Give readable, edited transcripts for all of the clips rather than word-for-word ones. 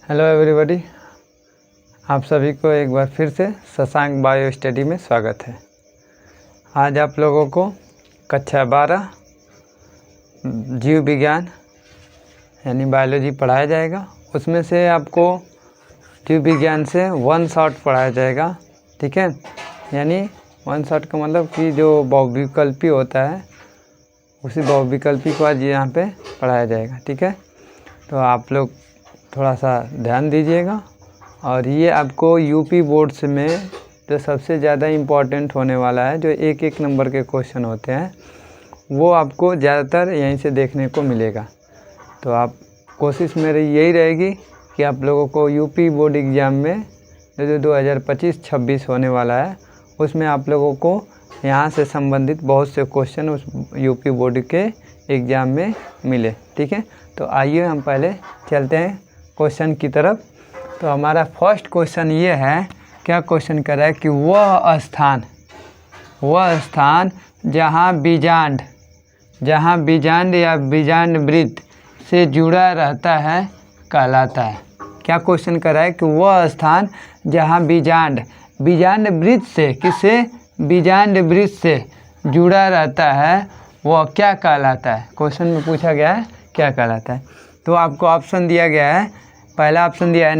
Hello everybody, आप सभी को एक बार फिर से शशांक बायो स्टडी में स्वागत है। आज आप लोगों को कक्षा 12 जीव विज्ञान यानी बायोलॉजी पढ़ाया जाएगा। उसमें से आपको जीव विज्ञान से वन शॉट पढ़ाया जाएगा, ठीक है। यानी वन शॉट का मतलब कि जो बहुविकल्पी होता है उसी बहुविकल्पी को आज यहाँ पे पढ़ाया जाएगा, ठीक है। तो आप लोग थोड़ा सा ध्यान दीजिएगा। और ये आपको यूपी बोर्ड्स में जो सबसे ज़्यादा इम्पॉर्टेंट होने वाला है, जो एक एक नंबर के क्वेश्चन होते हैं, वो आपको ज़्यादातर यहीं से देखने को मिलेगा। तो आप कोशिश मेरी यही रहेगी कि आप लोगों को यूपी बोर्ड एग्ज़ाम में जो 2025-26 होने वाला है उसमें आप लोगों को यहाँ से संबंधित बहुत से क्वेश्चन उस यूपी बोर्ड के एग्ज़ाम में मिले, ठीक है। तो आइए हम पहले चलते हैं क्वेश्चन की तरफ। तो हमारा फर्स्ट क्वेश्चन ये है, क्या क्वेश्चन कर रहा है कि वह स्थान जहाँ बीजांड या बीजांड वृत्त से जुड़ा रहता है कहलाता है। क्या क्वेश्चन कर रहा है कि वह स्थान जहाँ बीजांड वृत्त से बीजांड वृत्त से जुड़ा रहता है वह क्या कहलाता है। क्वेश्चन में पूछा गया है क्या कहलाता है। तो आपको ऑप्शन दिया गया है, पहला ऑप्शन दिया है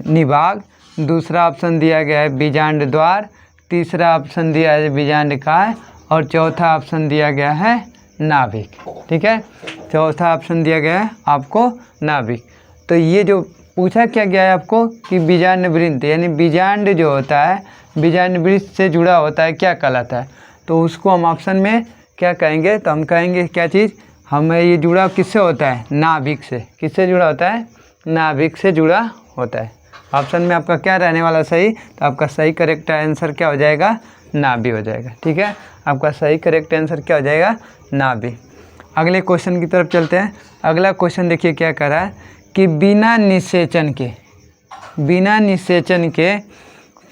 निभाग, दूसरा ऑप्शन दिया गया है बीजांड द्वार, तीसरा ऑप्शन दिया है बीजांड काय और चौथा ऑप्शन दिया गया है नाभिक, ठीक है। चौथा ऑप्शन दिया गया है आपको नाभिक। तो ये जो पूछा क्या गया है आपको कि बीजांड वृत्त यानी बीजांड जो होता है बीजांड वृत्त से जुड़ा होता है क्या कहलाता है। तो उसको हम ऑप्शन में क्या कहेंगे, तो हम कहेंगे क्या चीज़, हमें ये जुड़ा किससे होता है, नाभिक से। किससे जुड़ा होता है, नाभिक से जुड़ा होता है। ऑप्शन में आपका क्या रहने वाला सही, तो आपका सही करेक्ट आंसर क्या हो जाएगा, नाभि हो जाएगा, ठीक है। आपका सही करेक्ट आंसर क्या हो जाएगा, नाभि। अगले क्वेश्चन की तरफ चलते हैं। अगला क्वेश्चन देखिए क्या कह रहा है कि बिना निषेचन के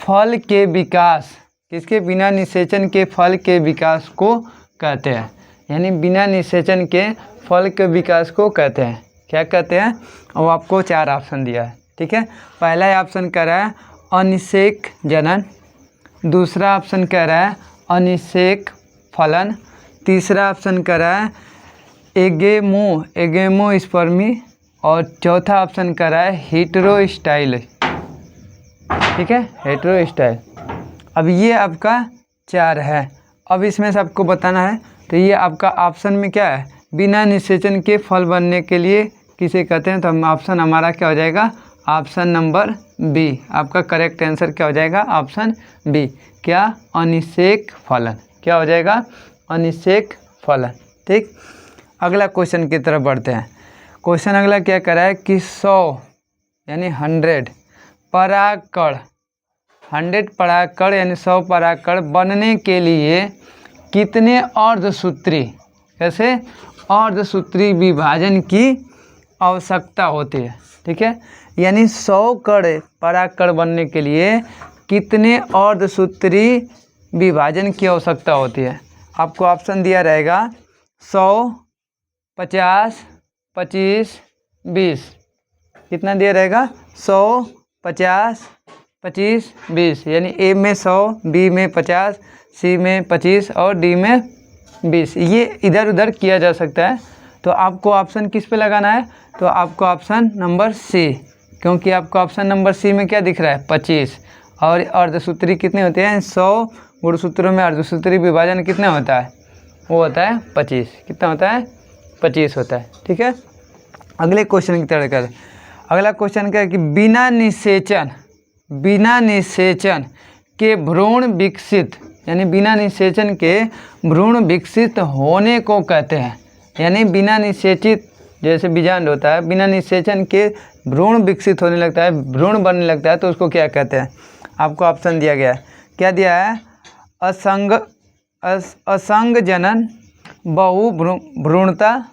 फल के विकास, किसके, बिना निषेचन के फल के विकास को कहते हैं। यानी बिना निषेचन के फल के विकास को कहते हैं, क्या कहते हैं। और आपको 4 ऑप्शन दिया है, ठीक है। पहला ऑप्शन कह रहा है अनिषेक जनन, दूसरा ऑप्शन कह रहा है अनिषेक फलन, तीसरा ऑप्शन कह रहा है एगेमोस्पर्मी और चौथा ऑप्शन कह रहा है हेटेरोस्टाइल, ठीक है, हेटेरोस्टाइल। अब ये आपका 4 है। अब इसमें से आपको बताना है, तो ये आपका ऑप्शन में क्या है, बिना निषेचन के फल बनने के लिए किसे कहते हैं। तो हम ऑप्शन हमारा क्या हो जाएगा, ऑप्शन नंबर बी। आपका करेक्ट आंसर क्या हो जाएगा, ऑप्शन बी। क्या, अनिषेक फलन। क्या हो जाएगा, अनिषेक फलन, ठीक। अगला क्वेश्चन की तरफ बढ़ते हैं। क्वेश्चन अगला क्या कर रहा है कि 100 यानी 100 परागकण, 100 परागकण यानी 100 परागकण बनने के लिए कितने अर्धसूत्री, कैसे, अर्धसूत्री विभाजन की आवश्यकता होती है, ठीक है। यानी 100 परागकण बनने के लिए कितने अर्धसूत्री विभाजन की आवश्यकता होती है। आपको ऑप्शन दिया रहेगा 100, 50, 25, 20। कितना दिया रहेगा, 100, 50, 25, 20। यानी ए में 100, बी में 50, सी में 25 और डी में 20। ये इधर उधर किया जा सकता है। तो आपको ऑप्शन किस पे लगाना है, तो आपको ऑप्शन नंबर सी, क्योंकि आपको ऑप्शन नंबर सी में क्या दिख रहा है, 25। और अर्धसूत्री कितने होते हैं, 100 गुणसूत्रों में अर्धसूत्री विभाजन कितना होता है, वो होता है 25। कितना होता है, 25 होता है, ठीक है। अगले क्वेश्चन की तरफ कर, अगला क्वेश्चन क्या है कि बिना निषेचन के भ्रूण विकसित, यानी बिना निषेचन के भ्रूण विकसित होने को कहते हैं। यानी बिना निषेचित, जैसे बीजांड होता है, बिना निषेचन के भ्रूण विकसित होने लगता है, भ्रूण बनने लगता है, तो उसको क्या कहते हैं। आपको ऑप्शन दिया गया है, क्या दिया है, असंग जनन, बहुभ्रूणता,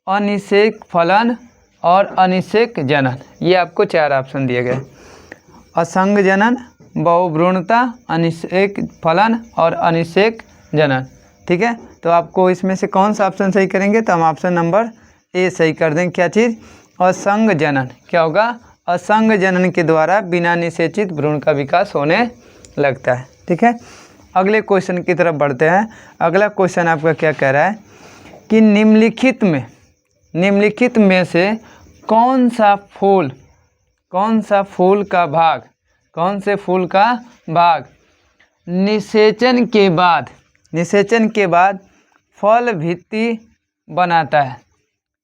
अनिषेक फलन और अनिषेक जनन। ये आपको 4 ऑप्शन दिए गए, असंग जनन, बहुभ्रूणता, अनिषेक फलन और अनिषेक जनन, ठीक है। तो आपको इसमें से कौन सा ऑप्शन सही करेंगे, तो हम ऑप्शन नंबर ए सही कर देंगे। क्या चीज़, असंग जनन। क्या होगा, असंग जनन के द्वारा बिना निषेचित भ्रूण का विकास होने लगता है। ठीक है, अगले क्वेश्चन की तरफ बढ़ते हैं। अगला क्वेश्चन आपका क्या कह रहा है कि निम्नलिखित में से कौन सा फूल का भाग निषेचन के बाद फल भित्ति बनाता है।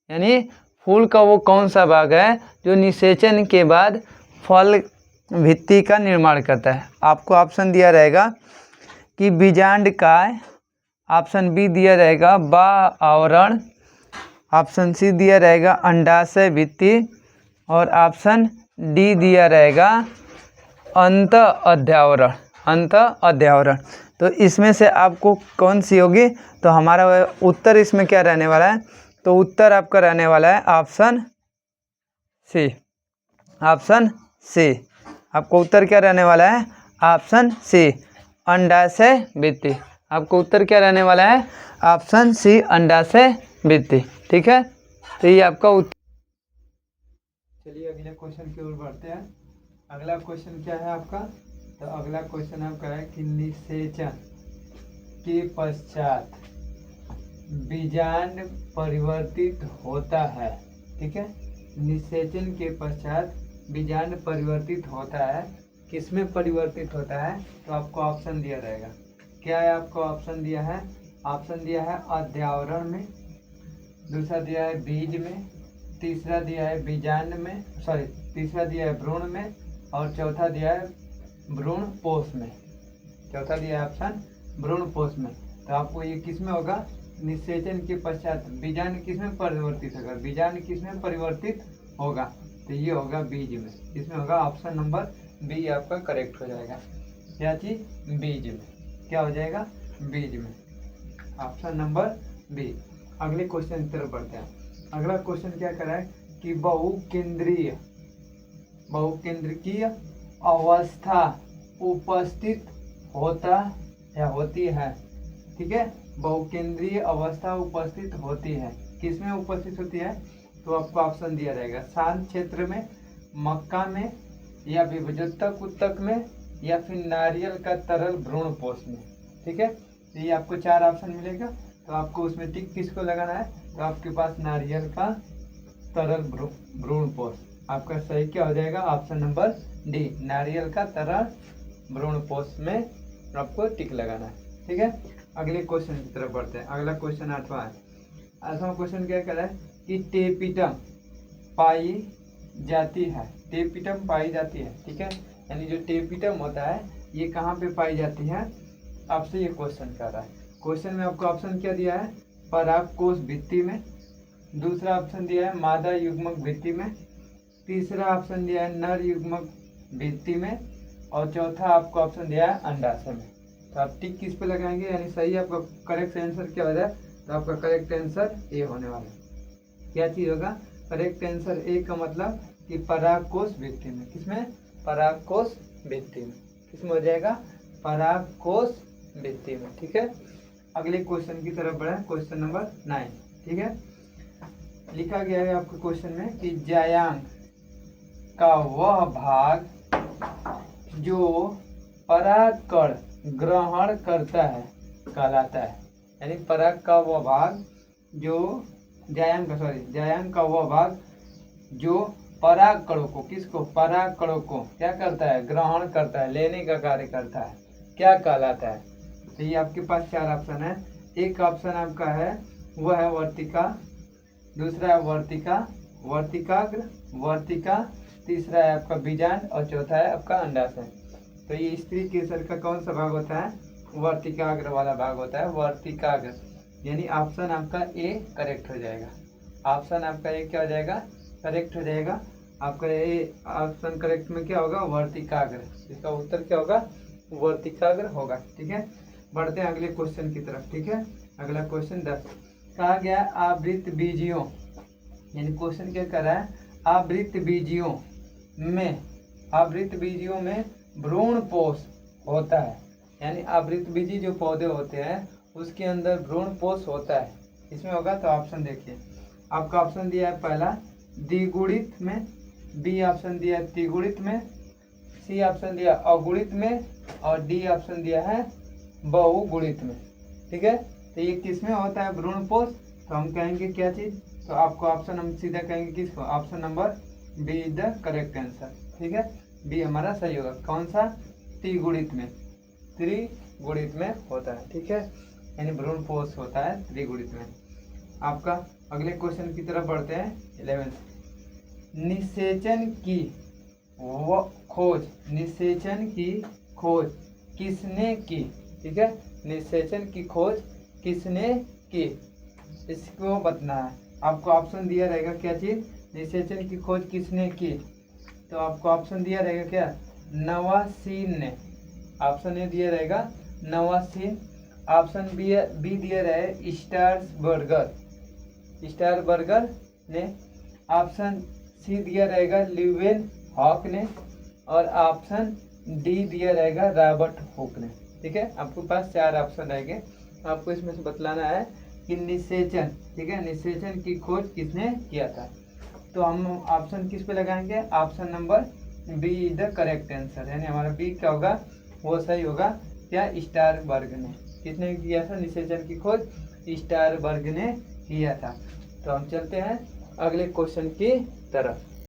यानी फूल का वो कौन सा भाग है जो निषेचन के बाद फल भित्ति का निर्माण करता है। आपको ऑप्शन दिया रहेगा कि बीजांडकाय, ऑप्शन बी दिया रहेगा बाह्य आवरण, ऑप्शन सी दिया रहेगा अंडाशय भित्ति और ऑप्शन डी दिया रहेगा अंत अध्यावरण। तो इसमें से आपको कौन सी होगी? तो हमारा उत्तर इसमें क्या रहने वाला है? तो उत्तर आपका रहने वाला है ऑप्शन सी। आपको उत्तर क्या रहने वाला है? ऑप्शन सी, अंडाशय भित्ति। आपको उत्तर क्या रहने वाला है? ऑप्शन सी, अंडाशय भित्ति। ठीक है, तो ये आपका उत्तर। चलिए अगले क्वेश्चन की ओर बढ़ते हैं। अगला क्वेश्चन क्या है आपका? तो अगला क्वेश्चन आपका है कि निषेचन के पश्चात बीजांड परिवर्तित होता है। ठीक है, निषेचन के पश्चात बीजांड परिवर्तित होता है। किसमें परिवर्तित होता है? तो आपको ऑप्शन दिया रहेगा। क्या है आपको ऑप्शन दिया है? ऑप्शन दिया है अध्यावरण में, दूसरा दिया है बीज में, तीसरा दिया है बीजांड में, तीसरा दिया है भ्रूण में और चौथा दिया है भ्रूण पोष में। चौथा दिया है ऑप्शन भ्रूण पोष में। तो आपको ये किस में होगा? निषेचन के पश्चात बीजांड किस में परिवर्तित होगा? बीजांड किस में परिवर्तित होगा? तो ये होगा बीज में। इसमें होगा ऑप्शन नंबर बी आपका करेक्ट हो जाएगा। क्या चीज? बीज में। क्या हो जाएगा? बीज में, ऑप्शन नंबर बी। अगले क्वेश्चन की तरफ बढ़ते हैं। अगला क्वेश्चन क्या कर रहा है कि बहुकेंद्रीय अवस्था उपस्थित होता या होती है। ठीक है, बहुकेंद्रीय अवस्था उपस्थित होती है। किसमें उपस्थित होती है? तो आपको ऑप्शन दिया रहेगा शांत क्षेत्र में, मक्का में, या विभुजोत्तक उत्तक में, या फिर नारियल का तरल भ्रूण पोष में। ठीक है, तो ये आपको 4 ऑप्शन मिलेगा। तो आपको उसमें टिक किसको लगाना है? तो आपके पास नारियल का तरल भ्रूण पोष। आपका सही क्या हो जाएगा? ऑप्शन नंबर डी, नारियल का तरल भ्रूण पोष में आपको टिक लगाना है। ठीक है, अगले क्वेश्चन की तरफ बढ़ते हैं। अगला क्वेश्चन 8वां है। 8वां क्वेश्चन क्या कह रहा है कि टेपिटम पाई जाती है। टेपिटम पाई जाती है। ठीक है, यानी जो टेपिटम होता है ये कहाँ पे पाई जाती है? आपसे ये क्वेश्चन कर रहा है। क्वेश्चन में आपको ऑप्शन क्या दिया है? परागकोश भित्ति में, दूसरा ऑप्शन दिया है मादा युग्मक भित्ति में, तीसरा ऑप्शन दिया है नर युग्मक भित्ति में और चौथा आपको ऑप्शन दिया है अंडाशय में। तो आप टिक किस पे लगाएंगे? यानी सही आपका करेक्ट आंसर क्या हो जाए? तो आपका करेक्ट आंसर ए होने वाला है। क्या चीज होगा? करेक्ट आंसर ए का मतलब कि परागकोश भित्ति में। किसमें? परागकोश भित्ति में। किसमें हो जाएगा? परागकोश भित्ति में। ठीक है, अगले क्वेश्चन की तरफ बढ़े। Question number 9। ठीक है, लिखा गया है आपके क्वेश्चन में कि जायांग का वह भाग जो परागकण ग्रहण करता है कहलाता है। यानी पराग का वह भाग जो जायांग का वह भाग जो परागकणों को, किसको? परागकणों को क्या करता है? ग्रहण करता है, लेने का कार्य करता है। क्या कहलाता है? तो ये आपके पास 4 ऑप्शन है। एक ऑप्शन आपका है वह है वर्तिका, दूसरा है वर्तिका, तीसरा है आपका बीजांड और चौथा है आपका अंडाशय। तो ये स्त्री केसर का कौन सा भाग होता है? वर्तिकाग्र वाला भाग होता है, वर्तिकाग्र। यानी ऑप्शन आपका ए करेक्ट हो जाएगा। ऑप्शन आपका ए क्या हो जाएगा? करेक्ट हो जाएगा। आपका ए ऑप्शन करेक्ट में क्या होगा? वर्तिकाग्र। इसका उत्तर क्या होगा? वर्तिकाग्र होगा। ठीक है, बढ़ते हैं अगले क्वेश्चन की तरफ। ठीक है, अगला क्वेश्चन 10 कहा गया आवृत्त बीजियों। यानी क्वेश्चन क्या कर रहा है? आवृत्त बीजियों में भ्रूण पोष होता है। यानी आवृत्त बीजी जो पौधे होते हैं उसके अंदर भ्रूण पोष होता है। इसमें होगा तो ऑप्शन देखिए। आपका ऑप्शन दिया है पहला द्विगुणित में, बी ऑप्शन दिया है त्रिगुणित में, सी ऑप्शन दिया अगुणित में, और डी ऑप्शन दिया है बहुगुणित में। ठीक है, तो ये किस में होता है भ्रूणपोष, तो हम कहेंगे क्या चीज़, तो आपको ऑप्शन हम सीधा कहेंगे किसको, option number B is the correct answer. ठीक है, बी हमारा सही होगा। कौन सा, त्रिगुणित में, त्रिगुणित में होता है। ठीक है, यानी भ्रूणपोष होता है त्रिगुणित में। आपका अगले क्वेश्चन की तरफ बढ़ते हैं 11th। निषेचन की खोज, निषेचन की खोज किसने की। ठीक है, निषेचन की खोज किसने की, इसको बताना है। आपको ऑप्शन दिया रहेगा क्या चीज़, निषेचन की खोज किसने की, तो आपको ऑप्शन दिया रहेगा क्या, नवासीन ने। ऑप्शन ए दिया रहेगा नवासीन, ऑप्शन बी दिया रहे स्टारबर्गर, स्टारबर्गर ने, ऑप्शन सी दिया रहेगा ल्यूवेन हॉक ने, और ऑप्शन डी दिया रहेगा रॉबर्ट हुक ने। ठीक है, आपके पास 4 ऑप्शन रहेंगे, आपको इसमें से बतलाना है कि निषेचन, ठीक है, निषेचन की खोज किसने किया था। तो हम ऑप्शन किस पे लगाएंगे, option number B is the correct answer, यानी हमारा बी क्या होगा, वो सही होगा। क्या, स्टारबर्ग ने, किसने किया था निषेचन की खोज, स्टारबर्ग ने किया था। तो हम चलते हैं अगले क्वेश्चन की तरफ।